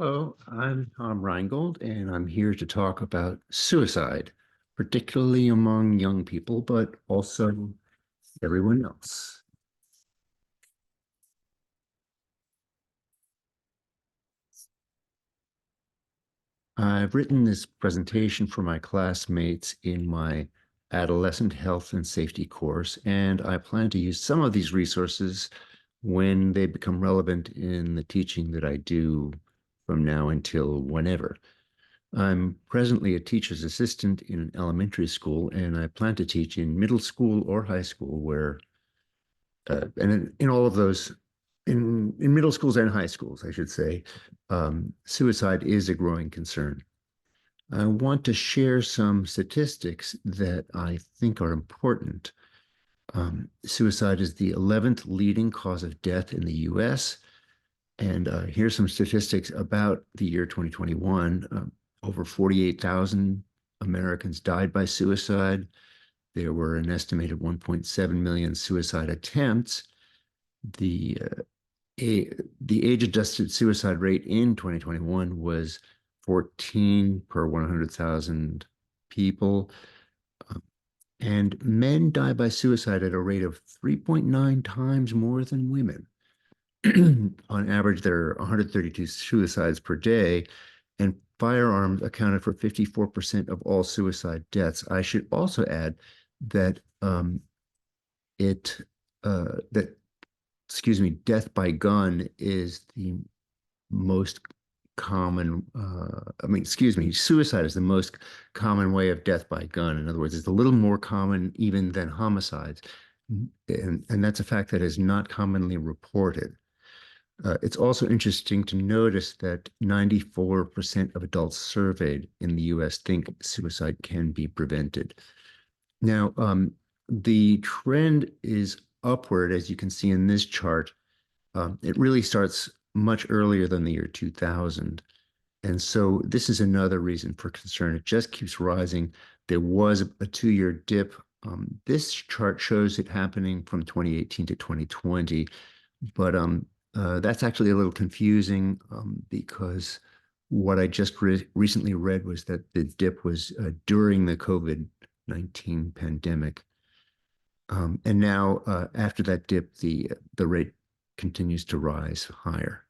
Hello, I'm Tom Reingold, and I'm here to talk about suicide, particularly among young people, but also everyone else. I've written this presentation for my classmates in my adolescent health and safety course, and I plan to use some of these resources when they become relevant in the teaching that I do from now until whenever. I'm presently a teacher's assistant in an elementary school, and I plan to teach in middle school or high school, where, and in all of those, in middle schools and high schools, I should say, suicide is a growing concern. I want to share some statistics that I think are important. Suicide is the 11th leading cause of death in the US. And here's some statistics about the year 2021. Over 48,000 Americans died by suicide. There were an estimated 1.7 million suicide attempts. The the age-adjusted suicide rate in 2021 was 14 per 100,000 people. Um, and men die by suicide at a rate of 3.9 times more than women. On average, there are 132 suicides per day, and firearms accounted for 54% of all suicide deaths. I should also add that it that excuse me, death by gun is the most common. Excuse me, suicide is the most common way of death by gun. In other words, it's a little more common even than homicides, and that's a fact that is not commonly reported. It's also interesting to notice that 94% of adults surveyed in the US think suicide can be prevented. Now, the trend is upward, as you can see in this chart. It really starts much earlier than the year 2000. And so this is another reason for concern. It just keeps rising. There was a 2-year dip. This chart shows it happening from 2018 to 2020, but that's actually a little confusing because what I just recently read was that the dip was during the COVID-19 pandemic. And now, after that dip, the rate continues to rise higher.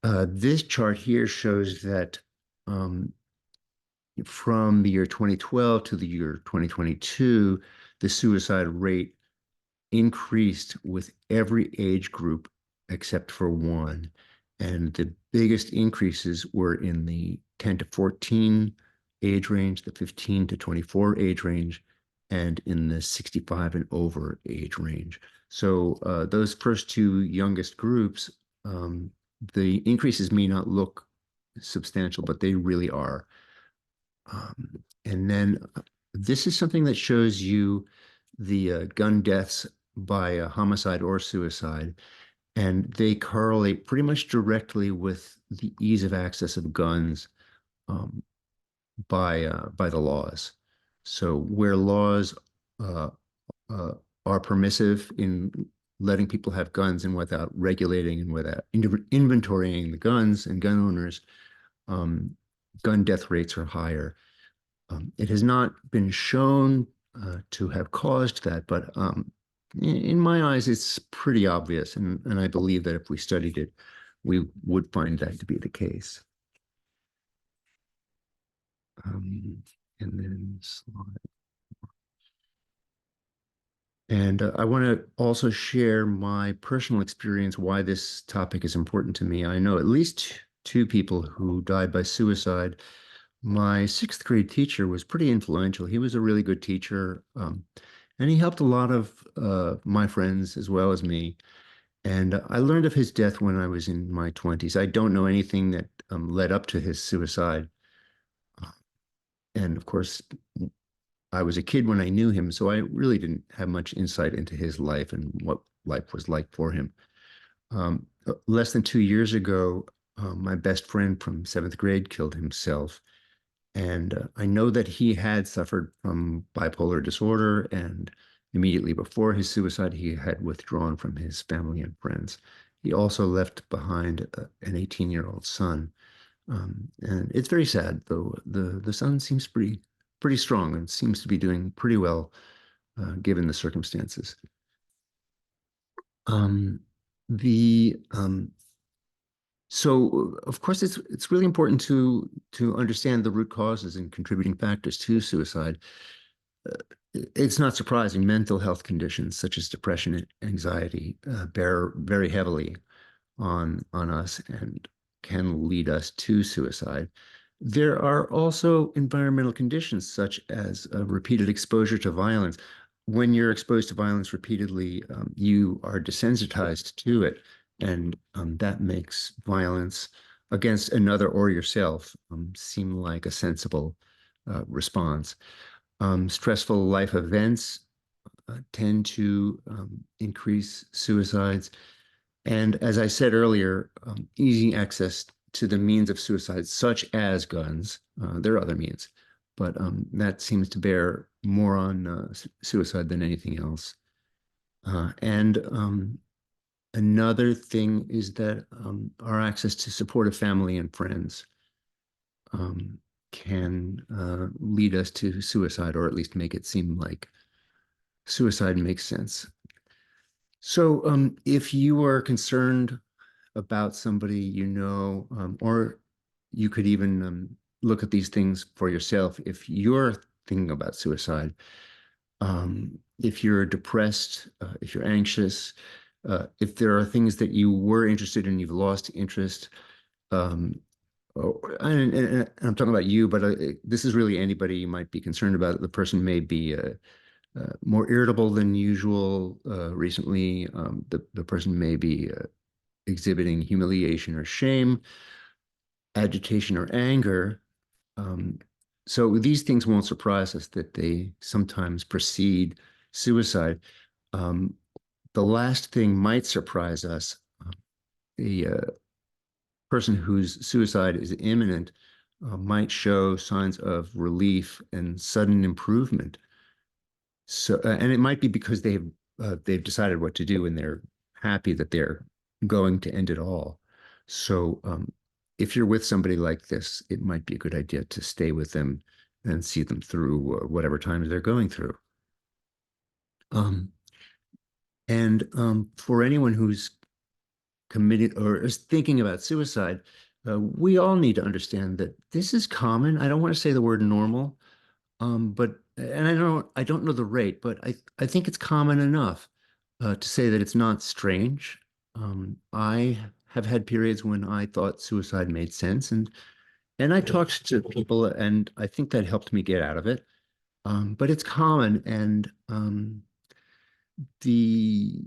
This chart here shows that um, from the year 2012 to the year 2022, the suicide rate increased with every age group except for one. And the biggest increases were in the 10 to 14 age range, the 15 to 24 age range, and in the 65 and over age range. So those first two youngest groups, the increases may not look substantial, but they really are. And then this is something that shows you the gun deaths by homicide or suicide, and they correlate pretty much directly with the ease of access of guns um, by the laws. So where laws uh, uh, are permissive in letting people have guns and without regulating and without inventorying the guns and gun owners, um, gun death rates are higher. It has not been shown to have caused that, but in my eyes, it's pretty obvious. And I believe that if we studied it, we would find that to be the case. Um, and then slide. And I want to also share my personal experience why this topic is important to me. I know at least two people who died by suicide. My sixth grade teacher was pretty influential. He was a really good teacher, and he helped a lot of my friends as well as me. And I learned of his death when I was in my 20s. I don't know anything that led up to his suicide. And of course, I was a kid when I knew him, so I really didn't have much insight into his life and what life was like for him. Less than 2 years ago, my best friend from seventh grade killed himself. And I know that he had suffered from bipolar disorder, and immediately before his suicide, he had withdrawn from his family and friends. He also left behind an 18-year-old son. And it's very sad, though. The sun seems pretty strong and seems to be doing pretty well given the circumstances. Um, the So of course it's really important to understand the root causes and contributing factors to suicide. Uh, it's not surprising mental health conditions such as depression and anxiety bear very heavily on us and can lead us to suicide. There are also environmental conditions such as repeated exposure to violence. When you're exposed to violence repeatedly, you are desensitized to it, and that makes violence against another or yourself seem like a sensible response. Stressful life events tend to increase suicides. And as I said earlier, easy access to the means of suicide, such as guns, there are other means, but that seems to bear more on suicide than anything else. And another thing is that our access to supportive family and friends um, can lead us to suicide, or at least make it seem like suicide makes sense. So, if you are concerned about somebody you know, or you could even look at these things for yourself if you're thinking about suicide. If you're depressed, if you're anxious, if there are things that you were interested in, you've lost interest. Um, and I'm talking about you, but this is really anybody you might be concerned about. The person may be more irritable than usual recently. The person may be exhibiting humiliation or shame, agitation or anger. Um, so these things won't surprise us that they sometimes precede suicide. Um, the last thing might surprise us. A person whose suicide is imminent might show signs of relief and sudden improvement. So, and it might be because they've decided what to do and they're happy that they're going to end it all. So, if you're with somebody like this, it might be a good idea to stay with them and see them through whatever times they're going through. Um, and for anyone who's committed or is thinking about suicide, we all need to understand that this is common. I don't want to say the word normal, but and I don't know the rate, but I think it's common enough to say that it's not strange. I have had periods when I thought suicide made sense, and I talked to people, and I think that helped me get out of it. But it's common, and the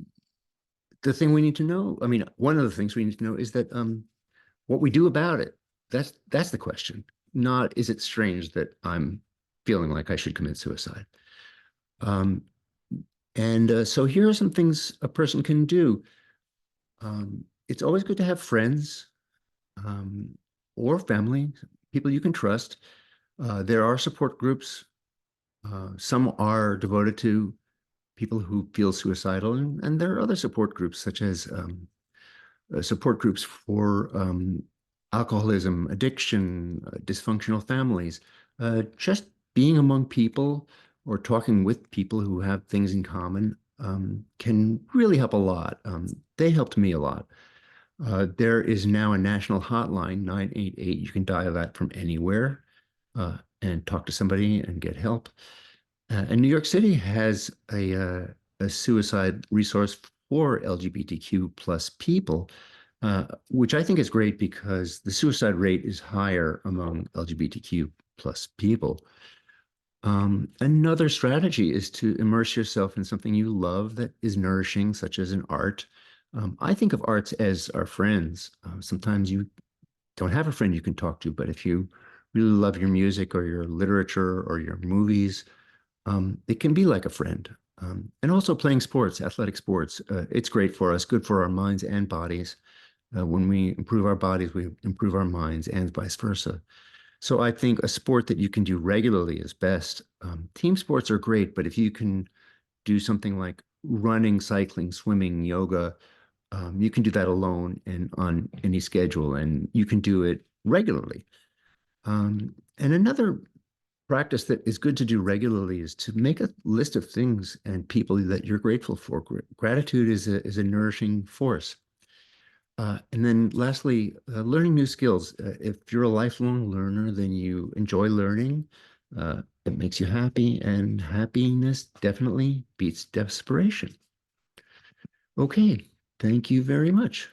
the thing we need to know, I mean, one of the things we need to know is that what we do about it. That's the question. Not is it strange that I'm feeling like I should commit suicide. Um, and so here are some things a person can do. It's always good to have friends um, or family, people you can trust. There are support groups. Some are devoted to people who feel suicidal, and there are other support groups, such as support groups for alcoholism, addiction, dysfunctional families. Just being among people or talking with people who have things in common can really help a lot. They helped me a lot. There is now a national hotline, 988. You can dial that from anywhere and talk to somebody and get help. And New York City has a suicide resource for LGBTQ plus people, which I think is great because the suicide rate is higher among LGBTQ plus people. Another strategy is to immerse yourself in something you love that is nourishing, such as an art. I think of arts as our friends. Sometimes you don't have a friend you can talk to, but if you really love your music or your literature or your movies, it can be like a friend. And also playing sports, athletic sports. It's great for us, good for our minds and bodies. When we improve our bodies, we improve our minds and vice versa. So I think a sport that you can do regularly is best. Team sports are great, but if you can do something like running, cycling, swimming, yoga, you can do that alone and on any schedule, and you can do it regularly. And another practice that is good to do regularly is to make a list of things and people that you're grateful for. Gratitude is a nourishing force. And then lastly, learning new skills. If you're a lifelong learner, then you enjoy learning. It makes you happy, and happiness definitely beats desperation. Okay, thank you very much.